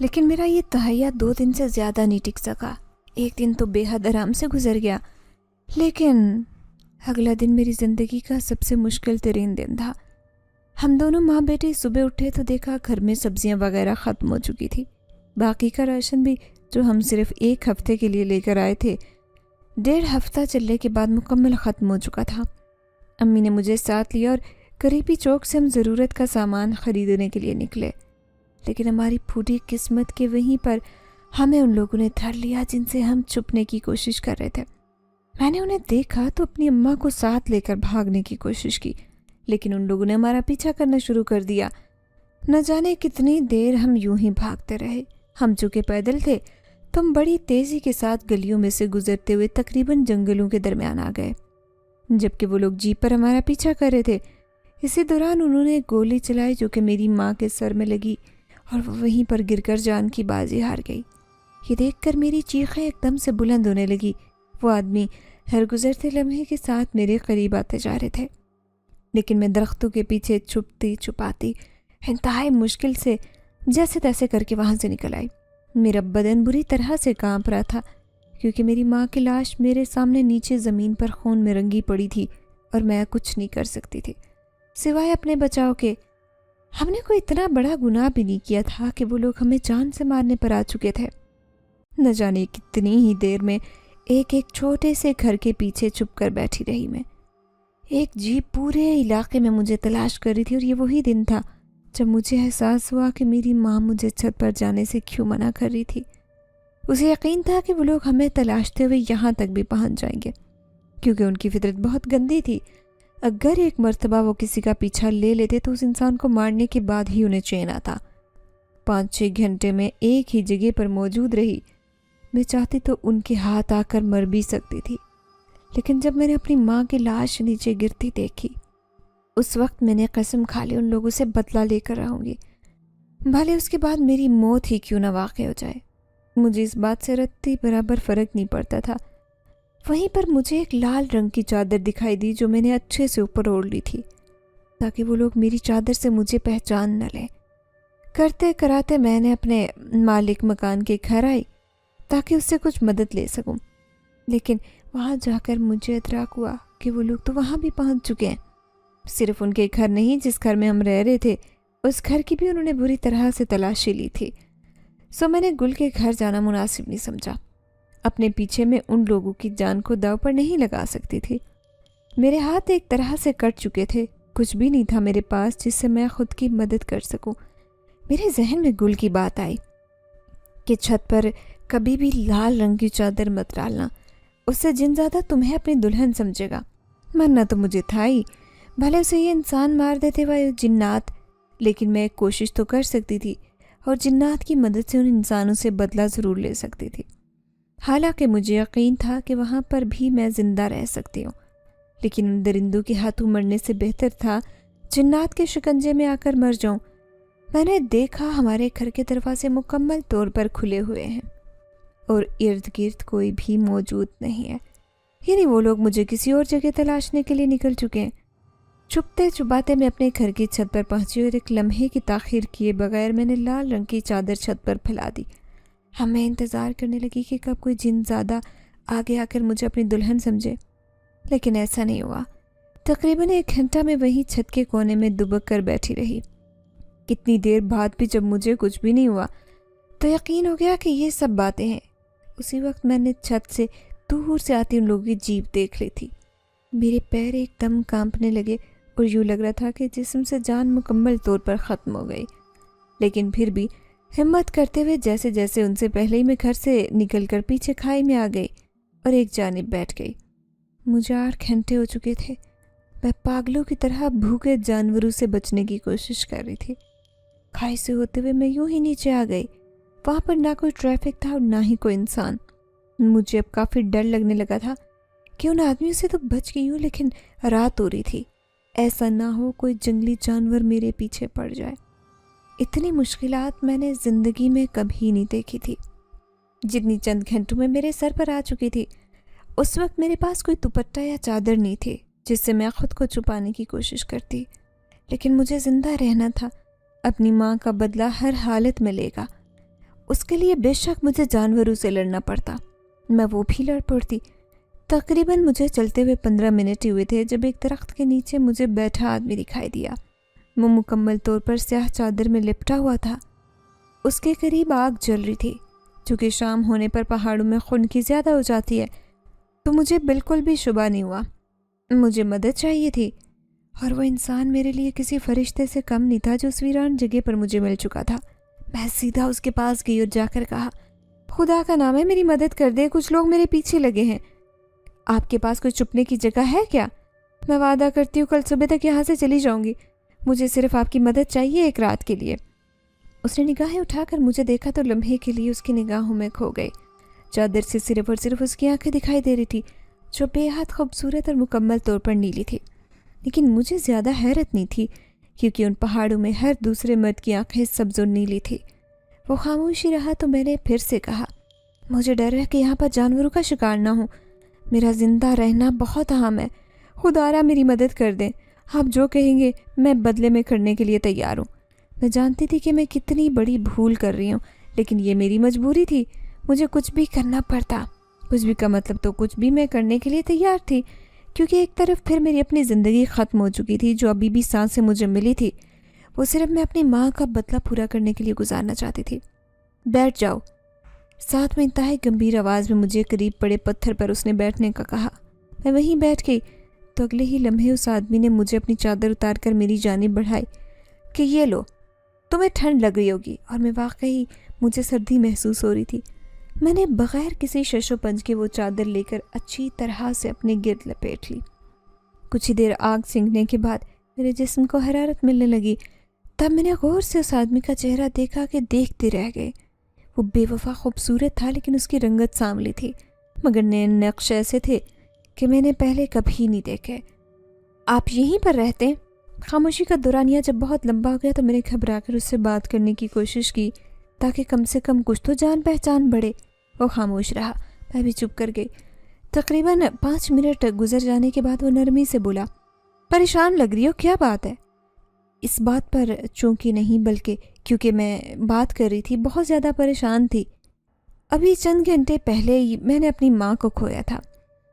لیکن میرا یہ تہیا 2 دن سے زیادہ نہیں ٹک سکا۔ ایک دن تو بے حد آرام سے گزر گیا، لیکن اگلا دن میری زندگی کا سب سے مشکل ترین دن تھا۔ ہم دونوں ماں بیٹے صبح اٹھے تو دیکھا گھر میں سبزیاں وغیرہ ختم ہو چکی تھی۔ باقی کا راشن بھی جو ہم صرف 1 ہفتے کے لیے لے کر آئے تھے 1.5 ہفتہ چلنے کے بعد مکمل ختم ہو چکا تھا۔ امی نے مجھے ساتھ لیا اور قریبی چوک سے ہم ضرورت کا سامان خریدنے کے لیے نکلے، لیکن ہماری پھوٹی قسمت کے وہیں پر ہمیں ان لوگوں نے دھر لیا جن سے ہم چھپنے کی کوشش کر رہے تھے۔ میں نے انہیں دیکھا تو اپنی اماں کو ساتھ لے کر بھاگنے کی کوشش کی، لیکن ان لوگوں نے ہمارا پیچھا کرنا شروع کر دیا۔ نہ جانے کتنی دیر ہم یوں ہی بھاگتے رہے۔ ہم چونکہ پیدل تھے تو ہم بڑی تیزی کے ساتھ گلیوں میں سے گزرتے ہوئے تقریباً جنگلوں کے درمیان آ گئے، جبکہ وہ لوگ جیپ پر ہمارا پیچھا کر رہے تھے۔ اسی دوران انہوں نے گولی چلائی جو کہ میری ماں کے سر میں لگی اور وہ وہیں پر گر کر جان کی بازی ہار گئی۔ یہ دیکھ کر میری چیخیں ایک دم سے بلند ہونے لگی۔ وہ آدمی ہر گزرتے لمحے کے ساتھ میرے قریب آتے جا رہے تھے، لیکن میں درختوں کے پیچھے چھپتی چھپاتی انتہائی مشکل سے جیسے تیسے کر کے وہاں سے نکل آئی۔ میرا بدن بری طرح سے کانپ رہا تھا کیونکہ میری ماں کی لاش میرے سامنے نیچے زمین پر خون میں رنگی پڑی تھی اور میں کچھ نہیں کر سکتی تھی سوائے اپنے بچاؤ کے۔ ہم نے کوئی اتنا بڑا گناہ بھی نہیں کیا تھا کہ وہ لوگ ہمیں جان سے مارنے پر آ چکے تھے۔ نہ جانے کتنی ہی دیر میں ایک چھوٹے سے گھر کے پیچھے چھپ کر بیٹھی رہی میں۔ ایک جیپ پورے علاقے میں مجھے تلاش کر رہی تھی اور یہ وہی دن تھا جب مجھے احساس ہوا کہ میری ماں مجھے چھت پر جانے سے کیوں منع کر رہی تھی۔ اسے یقین تھا کہ وہ لوگ ہمیں تلاشتے ہوئے یہاں تک بھی پہنچ جائیں گے کیونکہ ان کی فطرت بہت گندی تھی۔ اگر ایک مرتبہ وہ کسی کا پیچھا لے لیتے تو اس انسان کو مارنے کے بعد ہی انہیں چین آتا۔ 5-6 گھنٹے میں ایک ہی جگہ پر موجود رہی۔ میں چاہتی تو ان کے ہاتھ آ کر مر بھی سکتی تھی، لیکن جب میں نے اپنی ماں کی لاش نیچے گرتی دیکھی اس وقت میں نے قسم کھا لی ان لوگوں سے بدلہ لے کر رہوں گی، بھلے اس کے بعد میری موت ہی کیوں نہ واقع ہو جائے۔ مجھے اس بات سے رتی برابر فرق نہیں پڑتا تھا۔ وہیں پر مجھے ایک لال رنگ کی چادر دکھائی دی جو میں نے اچھے سے اوپر اوڑھ لی تھی تاکہ وہ لوگ میری چادر سے مجھے پہچان نہ لیں۔ کرتے کراتے میں نے اپنے مالک مکان کے گھر آئی تاکہ اس سے کچھ مدد لے سکوں، لیکن وہاں جا کر مجھے ادراک ہوا کہ وہ لوگ تو وہاں بھی پہنچ چکے ہیں۔ صرف ان کے گھر نہیں، جس گھر میں ہم رہ رہے تھے اس گھر کی بھی انہوں نے بری طرح سے تلاشی لی تھی۔ سو میں نے گل کے گھر جانا مناسب نہیں سمجھا۔ اپنے پیچھے میں ان لوگوں کی جان کو داؤ پر نہیں لگا سکتی تھی۔ میرے ہاتھ ایک طرح سے کٹ چکے تھے، کچھ بھی نہیں تھا میرے پاس جس سے میں خود کی مدد کر سکوں۔ میرے ذہن میں گل کی بات آئی کہ چھت پر کبھی بھی لال رنگ کی چادر مت ڈالنا، اس سے جن زیادہ تمہیں اپنی دلہن سمجھے گا۔ مرنا تو مجھے تھا ہی، بھلے اسے یہ انسان مار دیتے وہ جنات، لیکن میں ایک کوشش تو کر سکتی تھی اور جنات کی مدد سے ان انسانوں سے بدلہ ضرور لے سکتی تھی۔ حالانکہ مجھے یقین تھا کہ وہاں پر بھی میں زندہ رہ سکتی ہوں، لیکن ان درندوں کے ہاتھوں مرنے سے بہتر تھا جنات کے شکنجے میں آ کر مر جاؤں۔ میں نے دیکھا ہمارے گھر کے دروازے مکمل طور پر کھلے ہوئے ہیں اور ارد گرد کوئی بھی موجود نہیں ہے، یعنی وہ لوگ مجھے کسی اور جگہ تلاشنے کے لیے نکل چکے ہیں۔ چھپتے چھپاتے میں اپنے گھر کی چھت پر پہنچی اور ایک لمحے کی تاخیر کیے بغیر میں نے لال رنگ کی چادر چھت پر پھیلا دی۔ ہمیں انتظار کرنے لگی کہ کب کوئی جن زیادہ آگے آ کر مجھے اپنی دلہن سمجھے، لیکن ایسا نہیں ہوا۔ تقریباً 1 گھنٹہ میں وہی چھت کے کونے میں دبک کر بیٹھی رہی۔ کتنی دیر بعد بھی جب مجھے کچھ بھی نہیں ہوا تو یقین ہو گیا کہ یہ سب باتیں ہیں۔ اسی وقت میں نے چھت سے دور سے آتی ان لوگوں کی جیپ دیکھ لی تھی۔ میرے پیر ایک دم کانپنے لگے اور یوں لگ رہا تھا کہ جسم سے جان مکمل طور پر ختم ہو گئی، لیکن پھر بھی ہمت کرتے ہوئے جیسے جیسے ان سے پہلے ہی میں گھر سے نکل کر پیچھے کھائی میں آ گئی اور ایک جانب بیٹھ گئی۔ مجھے 8 گھنٹے ہو چکے تھے۔ میں پاگلوں کی طرح بھوکے جانوروں سے بچنے کی کوشش کر رہی تھی۔ کھائی سے ہوتے ہوئے میں یوں ہی نیچے آ گئی۔ وہاں پر نہ کوئی ٹریفک تھا اور نہ ہی کوئی انسان۔ مجھے اب کافی ڈر لگنے لگا تھا کہ ان آدمیوں سے تو بچ گئی ہوں، لیکن رات ہو رہی تھی، ایسا نہ ہو کوئی جنگلی جانور میرے پیچھے پڑ جائے۔ اتنی مشکلات میں نے زندگی میں کبھی نہیں دیکھی تھی جتنی چند گھنٹوں میں میرے سر پر آ چکی تھی۔ اس وقت میرے پاس کوئی دوپٹہ یا چادر نہیں تھی جس سے میں خود کو چھپانے کی کوشش کرتی، لیکن مجھے زندہ رہنا تھا۔ اپنی ماں کا بدلہ ہر حالت میں لے گا اس کے لیے بے شک مجھے جانوروں سے لڑنا پڑتا، میں وہ بھی لڑ پڑتی۔ تقریباً مجھے چلتے ہوئے 15 منٹ ہی ہوئے تھے جب ایک درخت کے نیچے مجھے بیٹھا آدمی دکھائی دیا۔ وہ مکمل طور پر سیاہ چادر میں لپٹا ہوا تھا۔ اس کے قریب آگ جل رہی تھی۔ چونکہ شام ہونے پر پہاڑوں میں خنکی زیادہ ہو جاتی ہے تو مجھے بالکل بھی شبہ نہیں ہوا۔ مجھے مدد چاہیے تھی، اور وہ انسان میرے لیے کسی فرشتے سے کم نہیں تھا جو اس ویران جگہ پر مجھے مل چکا تھا۔ میں سیدھا اس کے پاس گئی اور جا کر کہا، خدا کا نام ہے میری مدد کر دے، کچھ لوگ میرے پیچھے لگے ہیں۔ آپ کے پاس کوئی چھپنے کی جگہ ہے کیا؟ میں وعدہ کرتی ہوں کل صبح تک یہاں سے چلی جاؤں گی، مجھے صرف آپ کی مدد چاہیے ایک رات کے لیے۔ اس نے نگاہیں اٹھا کر مجھے دیکھا تو لمحے کے لیے اس کی نگاہوں میں کھو گئی۔ چادر سے صرف اور صرف اس کی آنکھیں دکھائی دے رہی تھی جو بے حد خوبصورت اور مکمل طور پر نیلی تھی، لیکن مجھے زیادہ حیرت نہیں تھی کیونکہ ان پہاڑوں میں ہر دوسرے مرد کی آنکھیں سبز و نیلی تھی۔ وہ خاموشی رہا تو میں نے پھر سے کہا، مجھے ڈر ہے کہ یہاں پر جانوروں کا شکار نہ ہوں، میرا زندہ رہنا بہت اہم ہے، خدارا میری مدد کر دیں، آپ جو کہیں گے میں بدلے میں کرنے کے لیے تیار ہوں۔ میں جانتی تھی کہ میں کتنی بڑی بھول کر رہی ہوں، لیکن یہ میری مجبوری تھی، مجھے کچھ بھی کرنا پڑتا۔ کچھ بھی کا مطلب تو کچھ بھی میں کرنے کے لیے تیار تھی، کیونکہ ایک طرف پھر میری اپنی زندگی ختم ہو چکی تھی جو ابھی بھی سانسیں مجھے ملی تھی، وہ صرف میں اپنی ماں کا بدلہ پورا کرنے کے لیے گزارنا چاہتی تھی۔ بیٹھ جاؤ، ساتھ میں انتہائی گمبھیر آواز میں مجھے قریب پڑے پتھر پر اس نے بیٹھنے کا کہا۔ میں وہیں بیٹھ گئی تو اگلے ہی لمحے اس آدمی نے مجھے اپنی چادر اتار کر میری جانب بڑھائی کہ یہ لو، تمہیں ٹھنڈ لگ رہی ہوگی، اور میں واقعی مجھے سردی محسوس ہو رہی تھی۔ میں نے بغیر کسی شش و پنج کے وہ چادر لے کر اچھی طرح سے اپنے گرد لپیٹ لی۔ کچھ ہی دیر آگ سینکنے کے بعد میرے جسم کو حرارت ملنے لگی، تب میں نے غور سے اس آدمی کا چہرہ دیکھا کہ دیکھتے رہ گئے۔ وہ بے وفا خوبصورت تھا، لیکن اس کی رنگت سانولی تھی، مگر نین نقش ایسے تھے کہ میں نے پہلے کبھی نہیں دیکھے۔ آپ یہیں پر رہتے ہیں؟ خاموشی کا دورانیہ جب بہت لمبا ہو گیا تو میں نے گھبرا کر اس سے بات کرنے کی کوشش کی تاکہ کم سے کم کچھ تو جان پہچان بڑھے۔ وہ خاموش رہا، میں بھی چپ کر گئی۔ تقریباً 5 منٹ گزر جانے کے بعد وہ نرمی سے بولا، پریشان لگ رہی ہو، کیا بات ہے؟ اس بات پر چونکہ نہیں بلکہ کیونکہ میں بات کر رہی تھی بہت زیادہ پریشان تھی۔ ابھی چند گھنٹے پہلے ہی میں نے اپنی ماں کو کھویا تھا،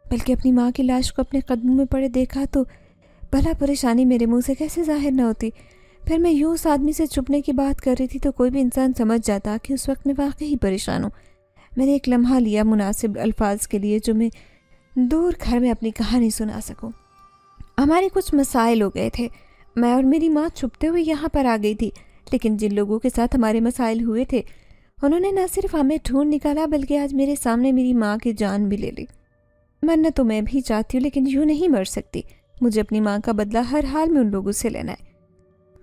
بلکہ اپنی ماں کی لاش کو اپنے قدموں میں پڑے دیکھا تو بھلا پریشانی میرے منہ سے کیسے ظاہر نہ ہوتی۔ پھر میں یوں اس آدمی سے چھپنے کی بات کر رہی تھی تو کوئی بھی انسان سمجھ جاتا کہ اس وقت میں واقعی پریشان ہوں۔ میں نے ایک لمحہ لیا مناسب الفاظ کے لیے جو میں دور گھر میں اپنی کہانی سنا سکوں۔ ہمارے کچھ مسائل ہو گئے تھے، میں اور میری ماں چھپتے ہوئے یہاں پر آ گئی تھی، لیکن جن لوگوں کے ساتھ ہمارے مسائل ہوئے تھے انہوں نے نہ صرف ہمیں ڈھونڈ نکالا بلکہ آج میرے سامنے میری ماں کی جان بھی لے لی۔ مرنا تو میں بھی چاہتی ہوں لیکن یوں نہیں مر سکتی، مجھے اپنی ماں کا بدلہ ہر حال میں ان لوگوں سے لینا ہے۔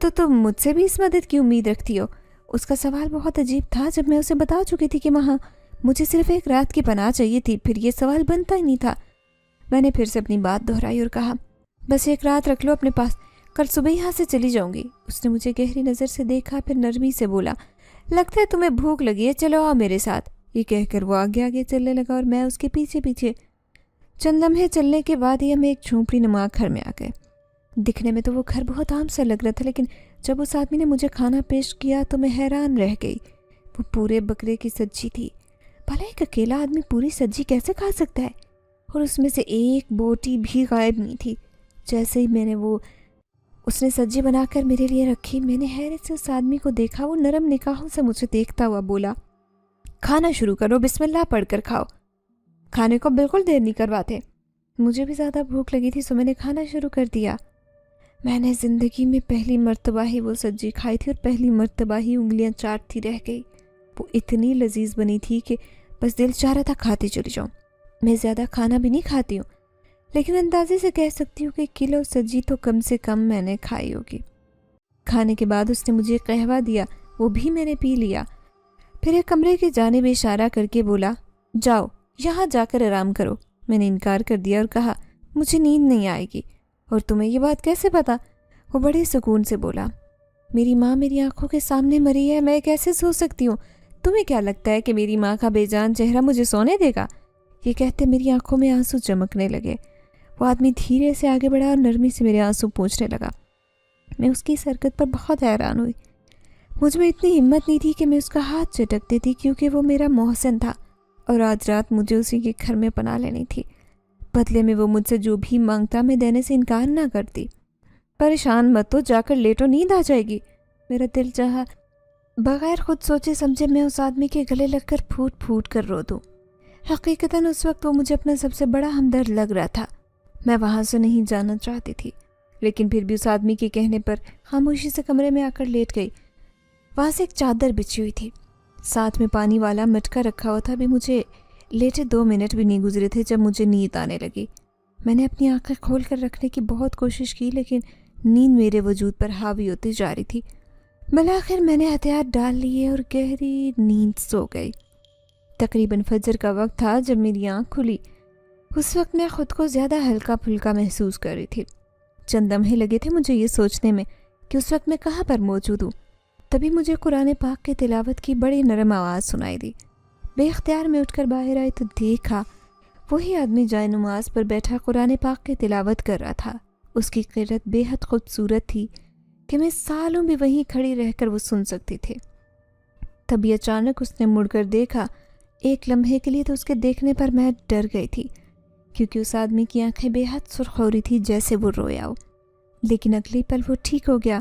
تو تم مجھ سے بھی اس مدد کی امید رکھتی ہو؟ اس کا سوال بہت عجیب تھا جب میں اسے بتا چکی تھی کہ وہاں مجھے صرف ایک رات کی پناہ چاہیے تھی، پھر یہ سوال بنتا ہی نہیں تھا۔ میں نے پھر سے اپنی بات دہرائی اور کہا، بس ایک رات رکھ لو اپنے پاس، کل صبح یہاں سے چلی جاؤں گی۔ اس نے مجھے گہری نظر سے دیکھا، پھر نرمی سے بولا، لگتا ہے تمہیں بھوک لگی ہے، چلو آؤ میرے ساتھ۔ یہ کہہ کر وہ آگے آگے چلنے لگا اور میں اس کے پیچھے پیچھے۔ چند لمحے چلنے کے بعد ہی ہم ایک جھونپڑی نما گھر میں آ گئے۔ دکھنے میں تو وہ گھر بہت عام سا لگ رہا تھا، لیکن جب اس آدمی نے مجھے کھانا پیش کیا تو میں حیران رہ گئی۔ وہ پورے بکرے کی سبزی تھی۔ بھلا ایک اکیلا آدمی پوری سبزی کیسے کھا سکتا ہے؟ اور اس میں سے ایک بوٹی بھی غائب نہیں تھی۔ جیسے ہی میں نے اس نے سبزی بنا کر میرے لیے رکھی، میں نے حیرت سے اس آدمی کو دیکھا۔ وہ نرم نگاہوں سے مجھے دیکھتا ہوا بولا، کھانا شروع کرو، بسم اللہ پڑھ کر کھاؤ، کھانے کو بالکل دیر نہیں کرواتے۔ مجھے بھی زیادہ بھوک لگی تھی سو میں نے کھانا شروع کر دیا۔ میں نے زندگی میں پہلی مرتبہ ہی وہ سبزی کھائی تھی اور پہلی مرتبہ ہی انگلیاں چاٹتی رہ گئی۔ وہ اتنی لذیذ بنی تھی کہ بس دل چاہ رہا تھا کھاتی چلی جاؤں۔ میں زیادہ کھانا بھی نہیں کھاتی ہوں، لیکن اندازے سے کہہ سکتی ہوں کہ کلو سبزی تو کم سے کم میں نے کھائی ہوگی۔ کھانے کے بعد اس نے مجھے قہوہ دیا، وہ بھی میں نے پی لیا۔ پھر ایک کمرے کی جانب اشارہ کر کے بولا، جاؤ یہاں جا کر آرام کرو۔ میں نے انکار کر دیا اور کہا، مجھے نیند نہیں آئے گی۔ اور تمہیں یہ بات کیسے پتا؟ وہ بڑے سکون سے بولا، میری ماں میری آنکھوں کے سامنے مری ہے، میں کیسے سو سکتی ہوں؟ تمہیں کیا لگتا ہے کہ میری ماں کا بے جان چہرہ مجھے سونے دے گا؟ یہ کہتے میری آنکھوں میں آنسو چمکنے لگے۔ وہ آدمی دھیرے سے آگے بڑھا اور نرمی سے میرے آنسو پوچھنے لگا۔ میں اس کی اس حرکت پر بہت حیران ہوئی۔ مجھ میں اتنی ہمت نہیں تھی کہ میں اس کا ہاتھ چٹک دیتی، کیونکہ وہ میرا محسن تھا اور آج رات مجھے اسی کے گھر میں پناہ لینی تھی۔ بدلے میں وہ مجھ سے جو بھی مانگتا میں دینے سے انکار نہ کرتی۔ پریشان مت ہو، جا کر لیٹو، نیند آ جائے گی۔ میرا دل چاہا بغیر خود سوچے سمجھے میں اس آدمی کے گلے لگ کر پھوٹ پھوٹ کر رو دوں۔ حقیقتاً اس وقت وہ مجھے اپنا سب سے بڑا ہمدرد لگ رہا تھا۔ میں وہاں سے نہیں جانا چاہتی تھی، لیکن پھر بھی اس آدمی کے کہنے پر خاموشی سے کمرے میں آ کر لیٹ گئی۔ وہاں سے ایک چادر بچھی ہوئی تھی، ساتھ میں پانی والا مٹکا رکھا ہوا تھا۔ ابھی مجھے لیٹے 2 منٹ بھی نہیں گزرے تھے جب مجھے نیند آنے لگی۔ میں نے اپنی آنکھیں کھول کر رکھنے کی بہت کوشش کی، لیکن نیند میرے وجود پر حاوی ہوتی جا رہی تھی۔ بالآخر میں نے ہتھیار ڈال لیے اور گہری نیند سو گئی۔ تقریباً فجر کا وقت تھا جب میری آنکھ کھلی۔ اس وقت میں خود کو زیادہ ہلکا پھلکا محسوس کر رہی تھی۔ چند لمحے لگے تھے مجھے یہ سوچنے میں کہ اس وقت میں کہاں پر موجود ہوں۔ تبھی مجھے قرآن پاک کی تلاوت کی بڑی نرم آواز سنائی دی۔ بے اختیار میں اٹھ کر باہر آئی تو دیکھا وہی آدمی جائے نماز پر بیٹھا قرآن پاک کی تلاوت کر رہا تھا۔ اس کی قرت بے حد خوبصورت تھی کہ میں سالوں بھی وہیں کھڑی رہ کر وہ سن سکتی تھی۔ تبھی اچانک اس نے مڑ کر دیکھا۔ ایک لمحے کے لیے تو اس کے دیکھنے پر میں ڈر گئی تھی، کیونکہ اس آدمی کی آنکھیں بے حد سرخ ہو رہی تھی جیسے وہ رویا ہو۔ لیکن اگلی پل وہ ٹھیک ہو گیا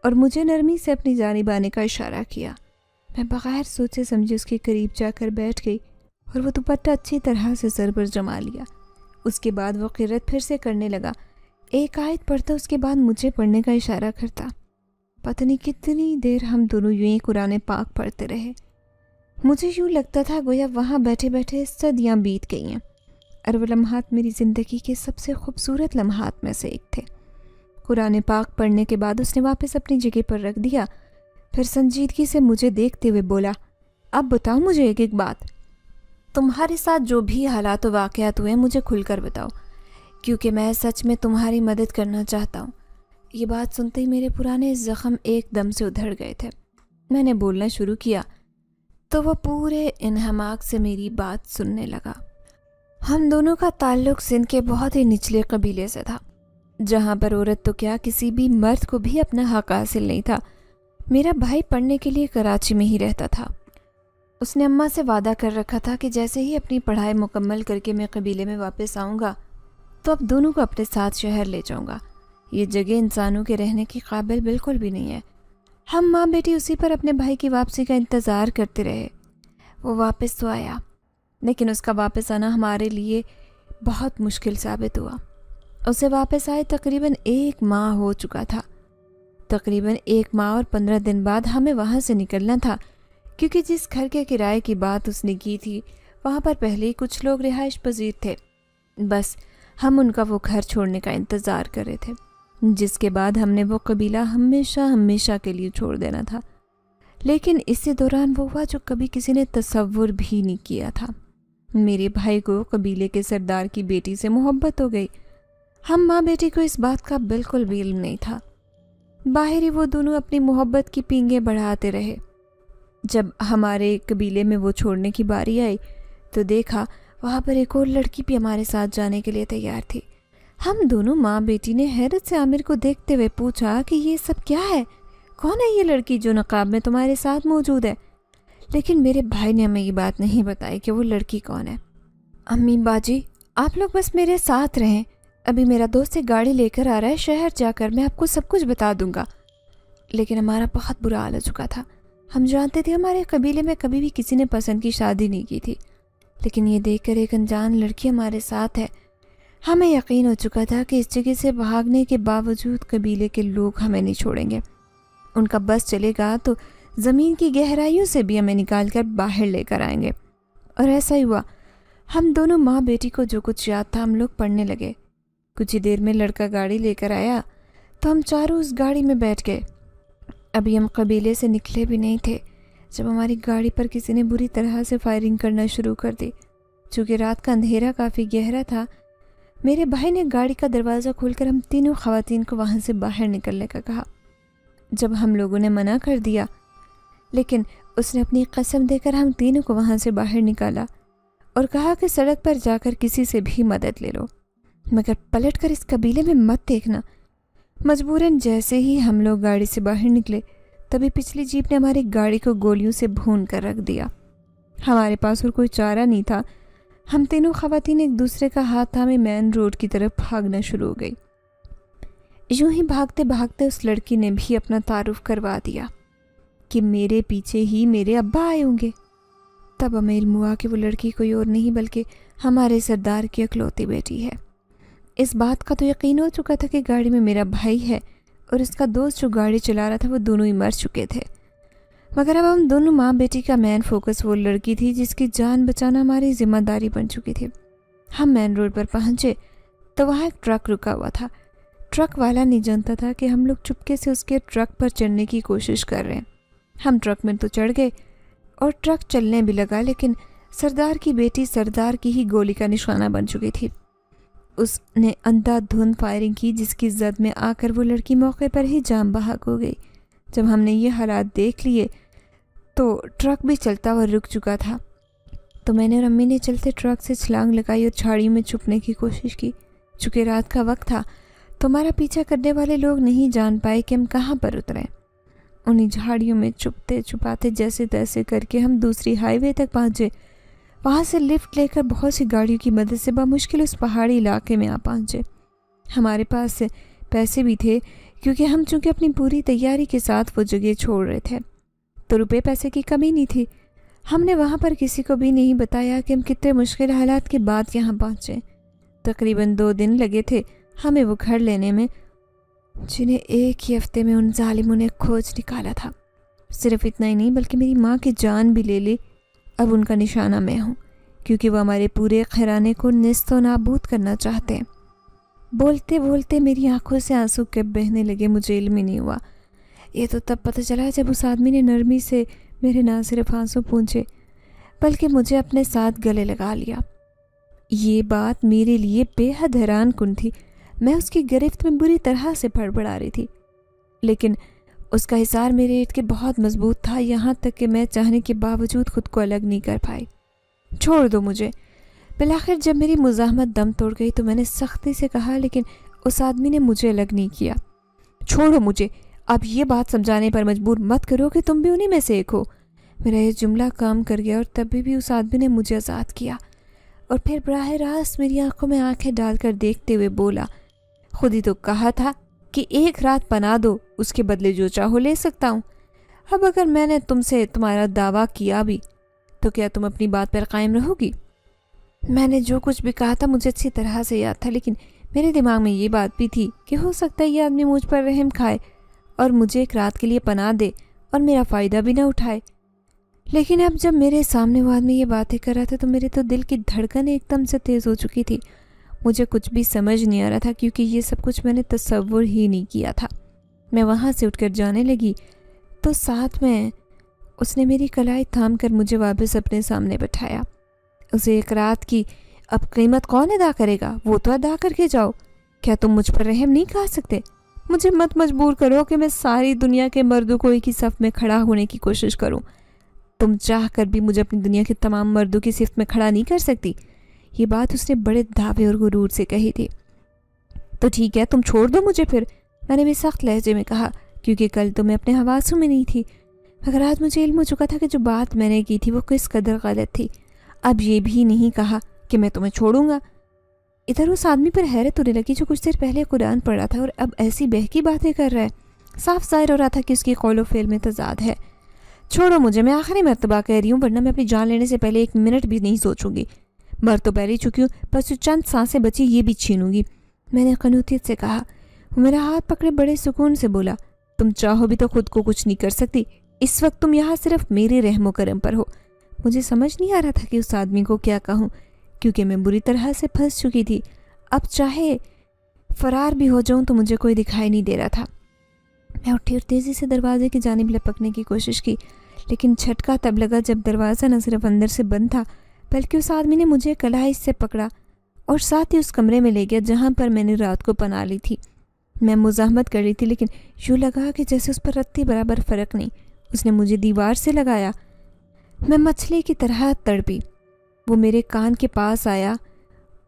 اور مجھے نرمی سے اپنی جانب آنے کا اشارہ کیا۔ میں بغیر سوچے سمجھے اس کے قریب جا کر بیٹھ گئی اور وہ دوپٹہ اچھی طرح سے سر پر جما لیا۔ اس کے بعد وہ قرت پھر سے کرنے لگا۔ ایک آیت پڑھتا، اس کے بعد مجھے پڑھنے کا اشارہ کرتا۔ پتہ نہیں کتنی دیر ہم دونوں یوں ہی قرآن پاک پڑھتے رہے۔ مجھے یوں لگتا تھا گویا وہاں بیٹھے بیٹھے صدیاں بیت گئی ہیں، اور وہ لمحات میری زندگی کے سب سے خوبصورت لمحات میں سے ایک تھے۔ قرآن پاک پڑھنے کے بعد اس نے واپس اپنی جگہ پر رکھ دیا، پھر سنجیدگی سے مجھے دیکھتے ہوئے بولا، اب بتاؤ مجھے ایک ایک بات۔ تمہارے ساتھ جو بھی حالات و واقعات ہوئے مجھے کھل کر بتاؤ، کیونکہ میں سچ میں تمہاری مدد کرنا چاہتا ہوں۔ یہ بات سنتے ہی میرے پرانے زخم ایک دم سے ادھڑ گئے تھے۔ میں نے بولنا شروع کیا تو وہ پورے انہماک سے میری بات سننے لگا۔ ہم دونوں کا تعلق سندھ کے بہت ہی نچلے قبیلے سے تھا، جہاں پر عورت تو کیا کسی بھی مرد کو بھی اپنا حق حاصل نہیں تھا۔ میرا بھائی پڑھنے کے لیے کراچی میں ہی رہتا تھا۔ اس نے اماں سے وعدہ کر رکھا تھا کہ جیسے ہی اپنی پڑھائی مکمل کر کے میں قبیلے میں واپس آؤں گا تو اب دونوں کو اپنے ساتھ شہر لے جاؤں گا۔ یہ جگہ انسانوں کے رہنے کی قابل بالکل بھی نہیں ہے۔ ہم ماں بیٹی اسی پر اپنے بھائی کی واپسی کا انتظار کرتے رہے۔ وہ واپس تو آیا، لیکن اس کا واپس آنا ہمارے لیے بہت مشکل ثابت ہوا۔ اسے واپس آئے تقریباً 1 ماہ ہو چکا تھا۔ تقریباً 1 ماہ اور 15 دن بعد ہمیں وہاں سے نکلنا تھا، کیونکہ جس گھر کے کرائے کی بات اس نے کی تھی وہاں پر پہلے ہی کچھ لوگ رہائش پذیر تھے۔ بس ہم ان کا وہ گھر چھوڑنے کا انتظار کر رہے تھے، جس کے بعد ہم نے وہ قبیلہ ہمیشہ کے لیے چھوڑ دینا تھا۔ لیکن اسی دوران وہ ہوا جو کبھی کسی نے تصور بھی نہیں کیا تھا۔ میرے بھائی کو قبیلے کے سردار کی بیٹی سے محبت ہو گئی۔ ہم ماں بیٹی کو اس بات کا بالکل بھی علم نہیں تھا۔ باہر ہی وہ دونوں اپنی محبت کی پینگیں بڑھاتے رہے۔ جب ہمارے قبیلے میں وہ چھوڑنے کی باری آئی تو دیکھا وہاں پر ایک اور لڑکی بھی ہمارے ساتھ جانے کے لیے تیار تھی۔ ہم دونوں ماں بیٹی نے حیرت سے عامر کو دیکھتے ہوئے پوچھا کہ یہ سب کیا ہے؟ کون ہے یہ لڑکی جو نقاب میں تمہارے ساتھ موجود ہے؟ لیکن میرے بھائی نے ہمیں یہ بات نہیں بتائی کہ وہ لڑکی کون ہے۔ امی باجی آپ لوگ بس میرے ساتھ رہیں، ابھی میرا دوست ایک گاڑی لے کر آ رہا ہے، شہر جا کر میں آپ کو سب کچھ بتا دوں گا۔ لیکن ہمارا بہت برا حال ہو چکا تھا۔ ہم جانتے تھے ہمارے قبیلے میں کبھی بھی کسی نے پسند کی شادی نہیں کی تھی، لیکن یہ دیکھ کر ایک انجان لڑکی ہمارے ساتھ ہے۔ ہمیں یقین ہو چکا تھا کہ اس جگہ سے بھاگنے کے باوجود قبیلے کے لوگ ہمیں نہیں چھوڑیں گے۔ ان کا بس چلے گا تو زمین کی گہرائیوں سے بھی ہمیں نکال کر باہر لے کر آئیں گے۔ اور ایسا ہی ہوا۔ ہم دونوں ماں بیٹی کو جو کچھ یاد تھا ہم لوگ پڑھنے لگے۔ کچھ ہی دیر میں لڑکا گاڑی لے کر آیا تو ہم چاروں اس گاڑی میں بیٹھ گئے۔ ابھی ہم قبیلے سے نکلے بھی نہیں تھے جب ہماری گاڑی پر کسی نے بری طرح سے فائرنگ کرنا شروع کر دی۔ چونکہ رات کا اندھیرا کافی گہرا تھا، میرے بھائی نے گاڑی کا دروازہ کھول کر ہم تینوں خواتین کو وہاں سے باہر نکلنے کا کہا۔ جب ہم لوگوں نے منع کر دیا، لیکن اس نے اپنی قسم دے کر ہم تینوں کو وہاں سے باہر نکالا اور کہا کہ سڑک پر جا کر کسی سے بھی مدد لے لو، مگر پلٹ کر اس قبیلے میں مت دیکھنا۔ مجبوراً جیسے ہی ہم لوگ گاڑی سے باہر نکلے تبھی پچھلی جیپ نے ہماری گاڑی کو گولیوں سے بھون کر رکھ دیا۔ ہمارے پاس اور کوئی چارہ نہیں تھا۔ ہم تینوں خواتین ایک دوسرے کا ہاتھ تھامے مین روڈ کی طرف بھاگنا شروع ہو گئی۔ یوں ہی بھاگتے بھاگتے اس لڑکی نے بھی اپنا تعارف کروا دیا کہ میرے پیچھے ہی میرے ابا آئے ہوں گے۔ تب ہمیں علم ہوا کہ وہ لڑکی کوئی اور نہیں بلکہ ہمارے سردار کی اکلوتی بیٹی ہے۔ اس بات کا تو یقین ہو چکا تھا کہ گاڑی میں میرا بھائی ہے اور اس کا دوست جو گاڑی چلا رہا تھا وہ دونوں ہی مر چکے تھے، مگر اب ہم دونوں ماں بیٹی کا مین فوکس وہ لڑکی تھی جس کی جان بچانا ہماری ذمہ داری بن چکی تھی۔ ہم مین روڈ پر پہنچے تو وہاں ایک ٹرک رکا ہوا تھا۔ ٹرک والا نہیں جانتا تھا کہ ہم لوگ چپکے سے اس کے ٹرک پر چڑھنے کی کوشش کر رہے ہیں۔ ہم ٹرک میں تو چڑھ گئے اور ٹرک چلنے بھی لگا، لیکن سردار کی بیٹی سردار کی ہی گولی کا نشانہ بن چکی تھی۔ اس نے اندھا دھند فائرنگ کی جس کی زد میں آ کر وہ لڑکی موقع پر ہی جان بحق ہو گئی۔ جب ہم نے یہ حالات دیکھ لیے تو ٹرک بھی چلتا ہوا رک چکا تھا، تو میں نے اور امی نے چلتے ٹرک سے چھلانگ لگائی اور جھاڑیوں میں چھپنے کی کوشش کی۔ چونکہ رات کا وقت تھا تو ہمارا پیچھا کرنے والے لوگ نہیں جان پائے کہ ہم کہاں پر اترے۔ انہیں جھاڑیوں میں چھپتے چھپاتے جیسے تیسے کر کے ہم دوسری ہائی وے تک پہنچے۔ وہاں سے لفٹ لے کر بہت سی گاڑیوں کی مدد سے بمشکل اس پہاڑی علاقے میں آ پہنچے۔ ہمارے پاس پیسے بھی تھے کیونکہ ہم چونکہ اپنی پوری تیاری کے ساتھ وہ جگہ چھوڑ رہے تھے، تو روپے پیسے کی کمی نہیں تھی۔ ہم نے وہاں پر کسی کو بھی نہیں بتایا کہ ہم کتنے مشکل حالات کے بعد یہاں پہنچے۔ تقریباً 2 دن لگے تھے ہمیں وہ گھر لینے میں جنہیں ایک ہی ہفتے میں ان ظالموں نے کھوج نکالا تھا۔ صرف اتنا ہی نہیں بلکہ میری ماں کی جان بھی لے لی۔ اب ان کا نشانہ میں ہوں کیونکہ وہ ہمارے پورے خیرانے کو نیست و نابود کرنا چاہتے ہیں۔ بولتے بولتے میری آنکھوں سے آنسو کب بہنے لگے مجھے علم ہی نہیں ہوا۔ یہ تو تب پتہ چلا جب اس آدمی نے نرمی سے میرے نہ صرف آنسو پونچھے بلکہ مجھے اپنے ساتھ گلے لگا لیا۔ یہ بات میرے لیے بے حد حیران کن تھی۔ میں اس کی گرفت میں بری طرح سے پڑپڑا رہی تھی، لیکن اس کا حصار میرے ارد گرد بہت مضبوط تھا، یہاں تک کہ میں چاہنے کے باوجود خود کو الگ نہیں کر پائی۔ چھوڑ دو مجھے۔ بالآخر جب میری مزاحمت دم توڑ گئی تو میں نے سختی سے کہا، لیکن اس آدمی نے مجھے الگ نہیں کیا۔ چھوڑو مجھے، اب یہ بات سمجھانے پر مجبور مت کرو کہ تم بھی انہی میں سے ایک ہو۔ میرا یہ جملہ کام کر گیا اور تب بھی اس آدمی نے مجھے آزاد کیا اور پھر براہ راست میری آنکھوں میں آنکھیں ڈال کر دیکھتے ہوئے بولا، خود ہی تو کہا تھا کہ 1 رات پناہ دو، اس کے بدلے جو چاہو لے سکتا ہوں۔ اب اگر میں نے تم سے تمہارا دعویٰ کیا بھی تو کیا تم اپنی بات پر قائم رہو گی؟ میں نے جو کچھ بھی کہا تھا مجھے اچھی طرح سے یاد تھا، لیکن میرے دماغ میں یہ بات بھی تھی کہ ہو سکتا ہے یہ آدمی مجھ پر رحم کھائے اور مجھے 1 رات کے لیے پناہ دے اور میرا فائدہ بھی نہ اٹھائے۔ لیکن اب جب میرے سامنے وہ آدمی یہ باتیں کر رہا تھا تو میرے تو دل کی دھڑکنیں ایک دم سے تیز ہو چکی تھی۔ مجھے کچھ بھی سمجھ نہیں آ رہا تھا کیونکہ یہ سب کچھ میں نے تصور ہی نہیں کیا تھا۔ میں وہاں سے اٹھ کر جانے لگی تو ساتھ میں اس نے میری کلائی تھام کر مجھے واپس اپنے سامنے بٹھایا۔ اسے 1 رات کی اب قیمت کون ادا کرے گا؟ وہ تو ادا کر کے جاؤ۔ کیا تم مجھ پر رحم نہیں کھا سکتے؟ مجھے مت مجبور کرو کہ میں ساری دنیا کے مردوں کو ایک ہی صف میں کھڑا ہونے کی کوشش کروں۔ تم چاہ کر بھی مجھے اپنی دنیا کے تمام مردوں کی صف میں کھڑا نہیں کر سکتی۔ یہ بات اس نے بڑے دعوے اور غرور سے کہی تھی۔ تو ٹھیک ہے، تم چھوڑ دو مجھے پھر، میں نے بھی سخت لہجے میں کہا، کیونکہ کل تو میں اپنے حواسوں میں نہیں تھی، مگر آج مجھے علم ہو چکا تھا کہ جو بات میں نے کی تھی وہ کس قدر غلط تھی۔ اب یہ بھی نہیں کہا کہ میں تمہیں چھوڑوں گا۔ ادھر اس آدمی پر حیرت ہونے لگی جو کچھ دیر پہلے قرآن پڑھ رہا تھا اور اب ایسی بہکی باتیں کر رہا ہے۔ صاف ظاہر ہو رہا تھا کہ اس کی قول و فعل میں تضاد ہے۔ چھوڑو مجھے، میں آخری مرتبہ کہہ رہی ہوں، ورنہ میں اپنی جان لینے سے پہلے 1 منٹ بھی نہیں سوچوں گی۔ مر تو پہلے ہی چکی ہوں، بس جو چند سانسیں بچی یہ بھی چھینوں گی، میں نے قنوتیت سے کہا۔ وہ میرا ہاتھ پکڑے بڑے سکون سے بولا، تم چاہو بھی تو خود کو کچھ نہیں کر سکتی، اس وقت تم یہاں صرف میرے رحم و کرم پر ہو۔ مجھے سمجھ نہیں آ رہا تھا کہ اس آدمی کو کیا کہوں، کیونکہ میں بری طرح سے پھنس چکی تھی۔ اب چاہے فرار بھی ہو جاؤں تو مجھے کوئی دکھائی نہیں دے رہا تھا۔ میں اٹھی اور تیزی سے دروازے کی جانب لپکنے کی کوشش کی، لیکن جھٹکا تب لگا جب دروازہ نہ صرف اندر سے بند تھا بلکہ اس آدمی نے مجھے کلائی سے پکڑا اور ساتھ ہی اس کمرے میں لے گیا جہاں پر میں نے رات کو پناہ لی تھی۔ میں مزاحمت کر رہی تھی لیکن یوں لگا کہ جیسے اس پر رتی برابر فرق نہیں۔ اس نے مجھے دیوار سے لگایا۔ میں مچھلی کی طرح تڑپی۔ وہ میرے کان کے پاس آیا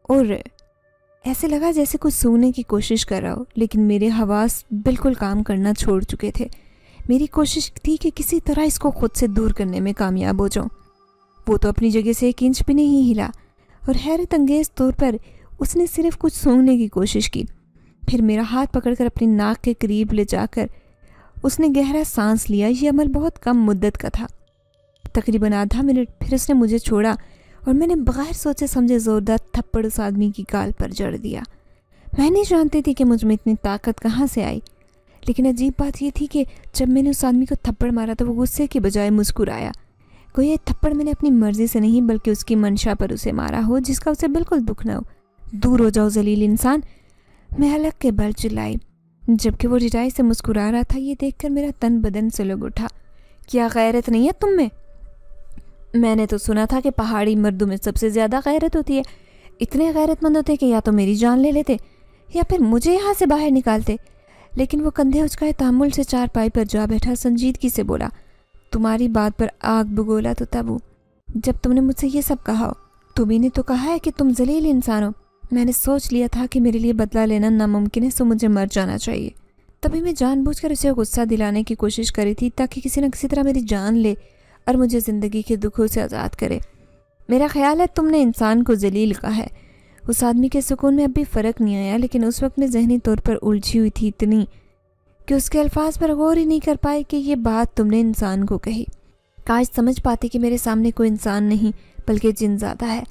اور ایسے لگا جیسے کچھ سونگنے کی کوشش کر رہا ہو، لیکن میرے حواس بالکل کام کرنا چھوڑ چکے تھے۔ میری کوشش تھی کہ کسی طرح اس کو خود سے دور کرنے میں کامیاب ہو جاؤں۔ وہ تو اپنی جگہ سے 1 انچ بھی نہیں ہلا، اور حیرت انگیز طور پر اس نے صرف کچھ سونگنے کی کوشش کی۔ پھر میرا ہاتھ پکڑ کر اپنی ناک کے قریب لے جا کر اس نے گہرا سانس لیا۔ یہ عمل بہت کم مدت کا تھا، تقریباً آدھا منٹ۔ پھر اس نے مجھے چھوڑا اور میں نے بغیر سوچے سمجھے زوردار تھپڑ اس آدمی کی گال پر جڑ دیا۔ میں نہیں جانتی تھی کہ مجھ میں اتنی طاقت کہاں سے آئی، لیکن عجیب بات یہ تھی کہ جب میں نے اس آدمی کو تھپڑ مارا تو وہ غصے کے بجائے مسکرایا۔ کوئی یہ تھپڑ میں نے اپنی مرضی سے نہیں بلکہ اس کی منشا پر اسے مارا ہو، جس کا اسے بالکل دکھ نہ ہو۔ دور ہو جاؤ ذلیل انسان، میں حلق کے بل چلائی، جبکہ وہ رٹائی سے مسکرا رہا تھا۔ یہ دیکھ کر میرا تن بدن سے لگ اٹھا۔ کیا غیرت نہیں ہے تم میں؟ میں نے تو سنا تھا کہ پہاڑی مردوں میں سب سے زیادہ غیرت ہوتی ہے۔ اتنے غیرت مند ہوتے کہ یا تو میری جان لے لیتے یا پھر مجھے یہاں سے باہر نکالتے۔ لیکن وہ کندھے اچکائے تحمل سے چارپائی پر جا بیٹھا، سنجیدگی سے بولا، تمہاری بات پر آگ بگولا تو تب ہوں جب تم نے مجھ سے یہ سب کہا ہو۔ تمہیں نے تو کہا ہے کہ تم ذلیل انسان ہو۔ میں نے سوچ لیا تھا کہ میرے لیے بدلہ لینا ناممکن ہے، سو مجھے مر جانا چاہیے۔ تبھی میں جان بوجھ کر اسے غصہ دلانے کی کوشش کری تھی تاکہ کسی نہ کسی طرح میری جان لے اور مجھے زندگی کے دکھوں سے آزاد کرے۔ میرا خیال ہے تم نے انسان کو ذلیل کہا ہے۔ اس آدمی کے سکون میں اب بھی فرق نہیں آیا، لیکن اس وقت میں ذہنی طور پر الجھی ہوئی تھی اتنی کہ اس کے الفاظ پر غور ہی نہیں کر پائی کہ یہ بات تم نے انسان کو کہی۔ کاش سمجھ پاتی کہ میرے سامنے کوئی انسان نہیں بلکہ جن زادہ ہے،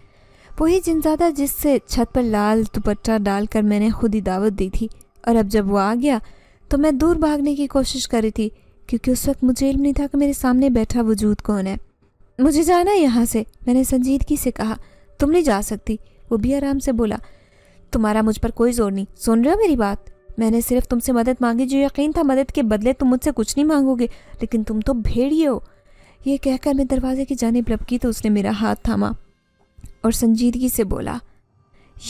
وہی جن زادہ جس سے چھت پر لال دوپٹہ ڈال کر میں نے خود ہی دعوت دی تھی۔ اور اب جب وہ آ گیا تو میں دور بھاگنے کی کوشش کر رہی تھی، کیونکہ اس وقت مجھے علم نہیں تھا کہ میرے سامنے بیٹھا وجود کون ہے۔ مجھے جانا ہے یہاں سے، میں نے سنجیدگی سے کہا۔ تم نہیں جا سکتی، وہ بھی آرام سے بولا۔ تمہارا مجھ پر کوئی زور نہیں، سن رہے ہو میری بات؟ میں نے صرف تم سے مدد مانگی، جو یقین تھا مدد کے بدلے تم مجھ سے کچھ نہیں مانگو گے، لیکن تم تو بھیڑیے ہو۔ یہ کہہ کر میں دروازے کی جانب لپکی تو اس نے میرا ہاتھ تھاما اور سنجیدگی سے بولا،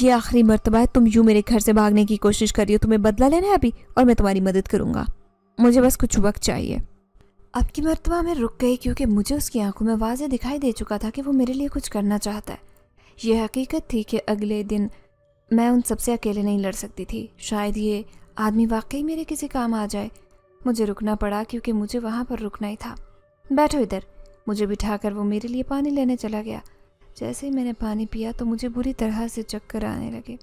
یہ آخری مرتبہ ہے، تم یوں میرے گھر سے بھاگنے کی کوشش کر رہی ہو۔ تمہیں بدلہ لینا ہے ابھی، اور میں تمہاری مدد کروں گا۔ مجھے بس کچھ وقت چاہیے۔ اب کی مرتبہ میں رک گئی، کیونکہ مجھے اس کی آنکھوں میں واضح دکھائی دے چکا تھا کہ وہ میرے لیے کچھ کرنا چاہتا ہے۔ یہ حقیقت تھی کہ اگلے دن میں ان سب سے اکیلے نہیں لڑ سکتی تھی۔ شاید یہ آدمی واقعی میرے کسی کام آ جائے۔ مجھے رکنا پڑا کیونکہ مجھے وہاں پر رکنا ہی تھا۔ بیٹھو ادھر، مجھے بٹھا کر وہ میرے لیے پانی لینے چلا گیا۔ جیسے ہی میں نے پانی پیا تو مجھے بری طرح سے چکر آنے لگے۔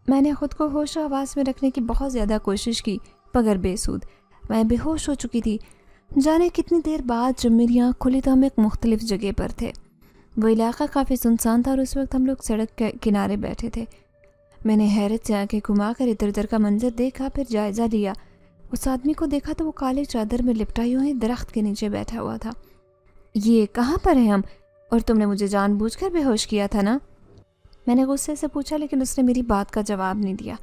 میں نے خود کو ہوش و حواس میں رکھنے کی بہت زیادہ کوشش کی، مگر بے سود۔ میں بے ہوش ہو چکی تھی۔ جانے کتنی دیر بعد جب میری آنکھ کھلی تو ہم ایک مختلف جگہ پر تھے۔ وہ علاقہ کافی سنسان تھا اور اس وقت ہم لوگ سڑک کے کنارے بیٹھے تھے۔ میں نے حیرت سے آنکھیں گھما کر ادھر ادھر کا منظر دیکھا، پھر جائزہ لیا۔ اس آدمی کو دیکھا تو وہ کالے چادر میں لپٹا ہی درخت کے نیچے بیٹھا ہوا تھا۔ یہ کہاں پر ہیں ہم؟ اور تم نے مجھے جان بوجھ کر بے ہوش کیا تھا نا؟ میں نے غصے سے پوچھا، لیکن اس نے میری بات کا جواب نہیں دیا۔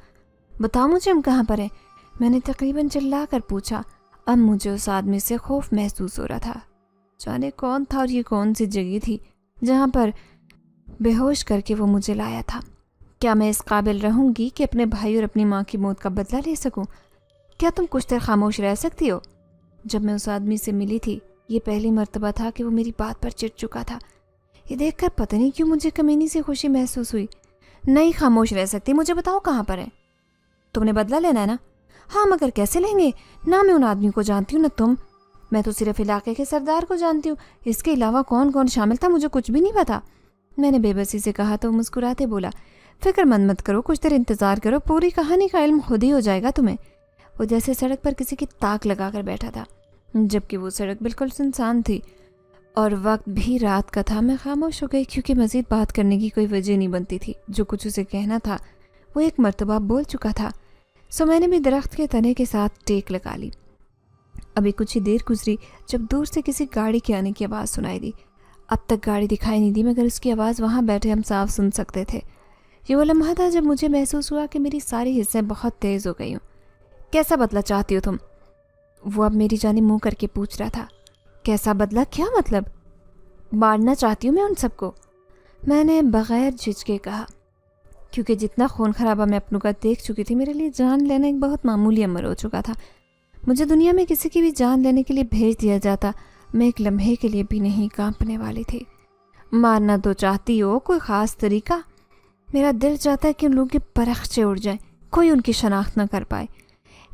بتاؤ مجھے ہم کہاں پر ہیں؟ میں نے تقریباً چلا کر پوچھا۔ اب مجھے اس آدمی سے خوف محسوس ہو رہا تھا۔ جانے کون تھا اور یہ کون سی جگہ تھی جہاں پر بے ہوش کر کے وہ مجھے لایا تھا؟ کیا میں اس قابل رہوں گی کہ اپنے بھائی اور اپنی ماں کی موت کا بدلہ لے سکوں؟ کیا تم کچھ دیر خاموش رہ سکتی ہو؟ جب میں اس آدمی سے ملی تھی، یہ پہلی مرتبہ تھا کہ وہ میری بات پر چڑ چکا تھا۔ یہ دیکھ کر پتہ نہیں کیوں مجھے کمینی سے خوشی محسوس ہوئی۔ نہیں خاموش رہ سکتی، مجھے بتاؤ کہاں پر ہے؟ تم نے بدلہ لینا ہے نا؟ ہاں، مگر کیسے لیں گے؟ نہ میں ان آدمی کو جانتی ہوں نہ تم۔ میں تو صرف علاقے کے سردار کو جانتی ہوں، اس کے علاوہ کون کون شامل تھا مجھے کچھ بھی نہیں پتا۔ میں نے بے بسی سے کہا تو مسکراتے بولا، فکر مند مت کرو، کچھ دیر انتظار کرو، پوری کہانی کا علم خود ہی ہو جائے گا تمہیں۔ وہ جیسے سڑک پر کسی کی تاک لگا کر بیٹھا تھا، جبکہ وہ سڑک بالکل سنسان تھی اور وقت بھی رات کا تھا۔ میں خاموش ہو گئی کیونکہ مزید بات کرنے کی کوئی وجہ نہیں بنتی تھی۔ جو کچھ اسے کہنا تھا وہ ایک مرتبہ بول چکا تھا، سو میں نے بھی درخت کے تنے کے ساتھ ٹیک لگا لی۔ ابھی کچھ ہی دیر گزری جب دور سے کسی گاڑی کے آنے کی آواز سنائی دی۔ اب تک گاڑی دکھائی نہیں دی، مگر اس کی آواز وہاں بیٹھے ہم صاف سن سکتے تھے۔ یہ وہ لمحہ تھا جب مجھے محسوس ہوا کہ میری ساری حصیں بہت تیز ہو گئی ہوں۔ کیسا بدلہ چاہتی ہو تم؟ وہ اب میری جانب منہ کر کے پوچھ رہا تھا۔ کیسا بدلہ؟ کیا مطلب؟ مارنا چاہتی ہوں میں ان سب کو، میں نے بغیر جھجکے کہا، کیونکہ جتنا خون خرابہ میں اپنوں کا دیکھ چکی تھی، میرے لیے جان لینا ایک بہت معمولی امر ہو چکا تھا۔ مجھے دنیا میں کسی کی بھی جان لینے کے لیے بھیج دیا جاتا، میں ایک لمحے کے لیے بھی نہیں کانپنے والی تھی۔ مارنا تو چاہتی ہو، کوئی خاص طریقہ؟ میرا دل چاہتا ہے کہ ان لوگوں کے پرخچے اڑ جائیں، کوئی ان کی شناخت نہ کر پائے۔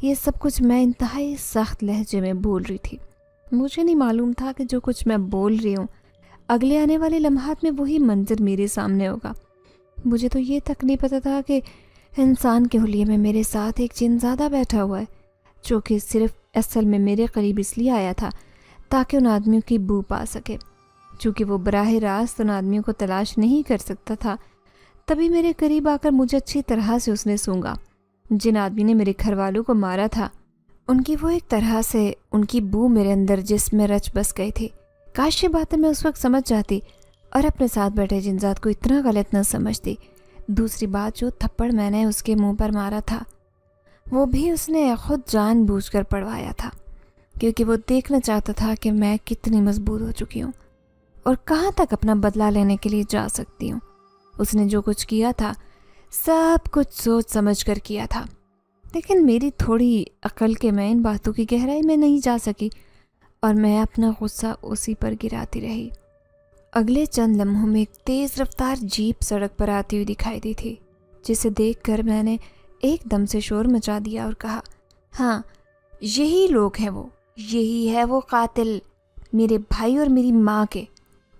یہ سب کچھ میں انتہائی سخت لہجے میں بول رہی تھی۔ مجھے نہیں معلوم تھا کہ جو کچھ میں بول رہی ہوں اگلے آنے والے لمحات میں وہی منظر میرے سامنے ہوگا۔ مجھے تو یہ تک نہیں پتہ تھا کہ انسان کے حلیے میں میرے ساتھ ایک جن زیادہ بیٹھا ہوا ہے، جو کہ صرف اصل میں میرے قریب اس لیے آیا تھا تاکہ ان آدمیوں کی بو پا سکے۔ چونکہ وہ براہ راست ان آدمیوں کو تلاش نہیں کر سکتا تھا، تبھی میرے قریب آ کر مجھے اچھی طرح سے اس نے سونگا۔ جن آدمی نے میرے گھر والوں کو مارا تھا، ان کی وہ ایک طرح سے ان کی بو میرے اندر جسم میں رچ بس گئی تھی۔ کاش یہ باتیں میں اس وقت سمجھ جاتی اور اپنے ساتھ بیٹھے جنزاد کو اتنا غلط نہ سمجھتی۔ دوسری بات، جو تھپڑ میں نے اس کے منہ پر مارا تھا وہ بھی اس نے خود جان بوجھ کر پڑوایا تھا، کیونکہ وہ دیکھنا چاہتا تھا کہ میں کتنی مضبوط ہو چکی ہوں اور کہاں تک اپنا بدلہ لینے کے لیے جا سکتی ہوں۔ اس نے جو کچھ کیا تھا سب کچھ سوچ سمجھ کر کیا تھا، لیکن میری تھوڑی عقل کے میں ان باتوں کی گہرائی میں نہیں جا سکی اور میں اپنا غصہ اسی پر گراتی رہی۔ اگلے چند لمحوں میں ایک تیز رفتار جیپ سڑک پر آتی ہوئی دکھائی دی تھی، جسے دیکھ کر میں نے ایک دم سے شور مچا دیا اور کہا، ہاں یہی لوگ ہیں، یہی ہے وہ قاتل، میرے بھائی اور میری ماں کے،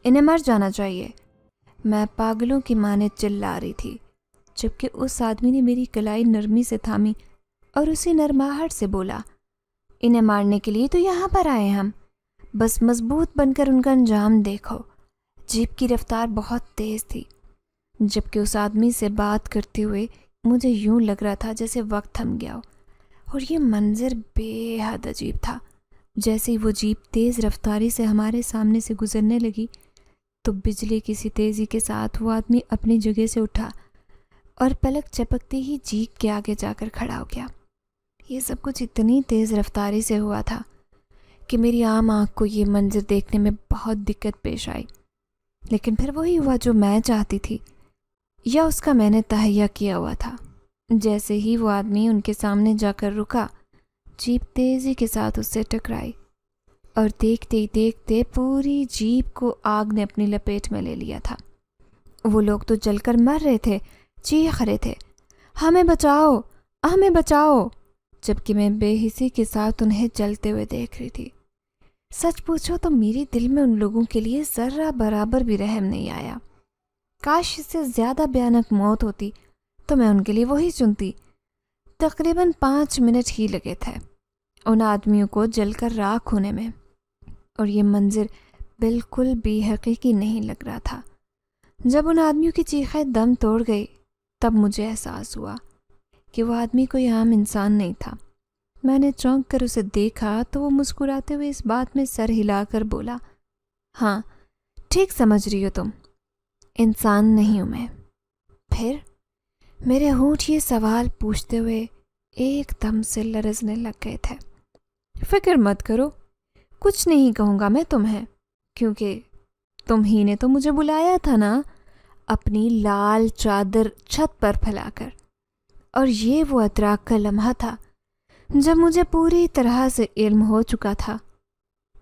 انہیں مر جانا چاہیے۔ میں پاگلوں کی مانند چلا رہی تھی، جبکہ اس آدمی نے میری کلائی نرمی سے تھامی اور اسی نرماہٹ سے بولا، انہیں مارنے کے لیے تو یہاں پر آئے ہم، بس مضبوط بن کر ان کا انجام دیکھو۔ جیپ کی رفتار بہت تیز تھی، جبکہ اس آدمی سے بات کرتے ہوئے مجھے یوں لگ رہا تھا جیسے وقت تھم گیا ہو، اور یہ منظر بے حد عجیب تھا۔ جیسے ہی وہ جیپ تیز رفتاری سے ہمارے سامنے سے گزرنے لگی تو بجلی کسی تیزی کے ساتھ وہ آدمی اپنی جگہ سے اٹھا اور پلک چپکتے ہی جیپ کے آگے جا کر کھڑا ہو گیا۔ یہ سب کچھ اتنی تیز رفتاری سے ہوا تھا کہ میری عام آنکھ کو یہ منظر دیکھنے میں بہت دقت پیش آئی، لیکن پھر وہی ہوا جو میں چاہتی تھی، یا اس کا میں نے تہیہ کیا ہوا تھا۔ جیسے ہی وہ آدمی ان کے سامنے جا کر رکا، جیپ تیزی کے ساتھ اس سے ٹکرائی اور دیکھتے ہی دیکھتے پوری جیپ کو آگ نے اپنی لپیٹ میں لے لیا تھا۔ وہ لوگ تو جل کر مر رہے تھے، چیخ رہے تھے، ہمیں بچاؤ، ہمیں بچاؤ، جبکہ میں بے حسی کے ساتھ انہیں جلتے ہوئے دیکھ رہی تھی۔ سچ پوچھو تو میری دل میں ان لوگوں کے لیے ذرہ برابر بھی رحم نہیں آیا۔ کاش اس سے زیادہ بھیانک موت ہوتی تو میں ان کے لیے وہی چنتی۔ تقریباً 5 منٹ ہی لگے تھے ان آدمیوں کو جل کر راکھ ہونے میں، اور یہ منظر بالکل بھی حقیقی نہیں لگ رہا تھا۔ جب ان آدمیوں کی چیخیں دم توڑ گئی تب مجھے احساس ہوا کہ وہ آدمی کوئی عام انسان نہیں تھا۔ میں نے چونک کر اسے دیکھا تو وہ مسکراتے ہوئے اس بات میں سر ہلا کر بولا، ہاں ٹھیک سمجھ رہی ہو تم، انسان نہیں ہوں میں۔ پھر میرے ہونٹ یہ سوال پوچھتے ہوئے ایک دم سے لرزنے لگ گئے تھے۔ فکر مت کرو، کچھ نہیں کہوں گا میں تمہیں، کیونکہ تم ہی نے تو مجھے بلایا تھا نا، اپنی لال چادر چھت پر پھیلا کر۔ اور یہ وہ ادراک کا لمحہ تھا جب مجھے پوری طرح سے علم ہو چکا تھا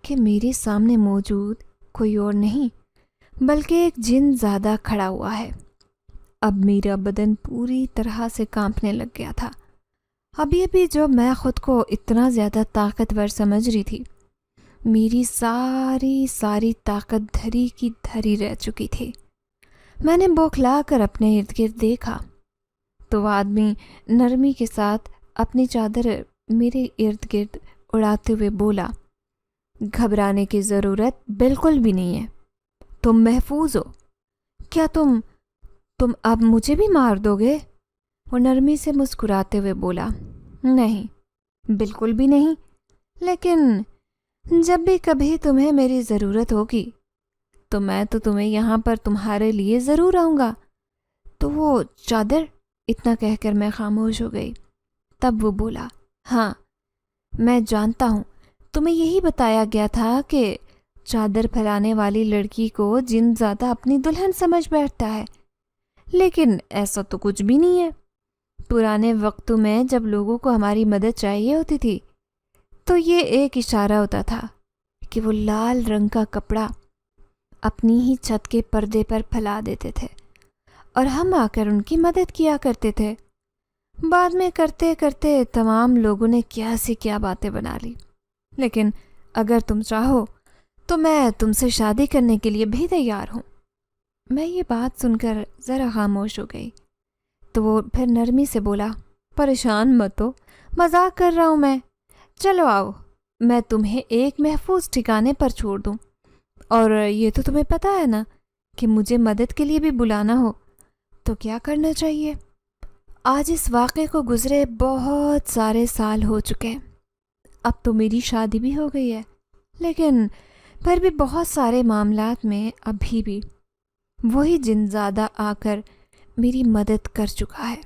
کہ میرے سامنے موجود کوئی اور نہیں بلکہ ایک جن زیادہ کھڑا ہوا ہے۔ اب میرا بدن پوری طرح سے کانپنے لگ گیا تھا۔ ابھی ابھی جو میں خود کو اتنا زیادہ طاقتور سمجھ رہی تھی، میری ساری طاقت دھری کی دھری رہ چکی تھی۔ میں نے بوکھلا کر اپنے ارد گرد دیکھا تو وہ آدمی نرمی کے ساتھ اپنی چادر میرے ارد گرد اڑاتے ہوئے بولا، گھبرانے کی ضرورت بالکل بھی نہیں ہے، تم محفوظ ہو۔ کیا تم اب مجھے بھی مار دو گے؟ وہ نرمی سے مسکراتے ہوئے بولا، نہیں بالکل بھی نہیں، لیکن جب بھی کبھی تمہیں میری ضرورت ہوگی تو میں تو تمہیں یہاں پر تمہارے لیے ضرور آؤں گا۔ تو وہ چادر، اتنا کہہ کر میں خاموش ہو گئی۔ تب وہ بولا، ہاں میں جانتا ہوں، تمہیں یہی بتایا گیا تھا کہ چادر پھیلانے والی لڑکی کو جن زیادہ اپنی دلہن سمجھ بیٹھتا ہے، لیکن ایسا تو کچھ بھی نہیں ہے۔ پرانے وقتوں میں جب لوگوں کو ہماری مدد چاہیے ہوتی تھی تو یہ ایک اشارہ ہوتا تھا کہ وہ لال رنگ کا کپڑا اپنی ہی چھت کے پردے پر پھیلا دیتے تھے اور ہم آ کر ان کی مدد کیا کرتے تھے۔ بعد میں کرتے کرتے تمام لوگوں نے کیا سے کیا باتیں بنا لی، لیکن اگر تم چاہو تو میں تم سے شادی کرنے کے لیے بھی تیار ہوں۔ میں یہ بات سن کر ذرا خاموش ہو گئی، تو وہ پھر نرمی سے بولا، پریشان مت ہو، مذاق کر رہا ہوں میں، چلو آؤ میں تمہیں ایک محفوظ ٹھکانے پر چھوڑ دوں، اور یہ تو تمہیں پتہ ہے نا کہ مجھے مدد کے لیے بھی بلانا ہو تو کیا کرنا چاہیے۔ آج اس واقعے کو گزرے بہت سارے سال ہو چکے ہیں، اب تو میری شادی بھی ہو گئی ہے، لیکن پھر بھی بہت سارے معاملات میں ابھی بھی وہی جن زادہ آ کر میری مدد کر چکا ہے۔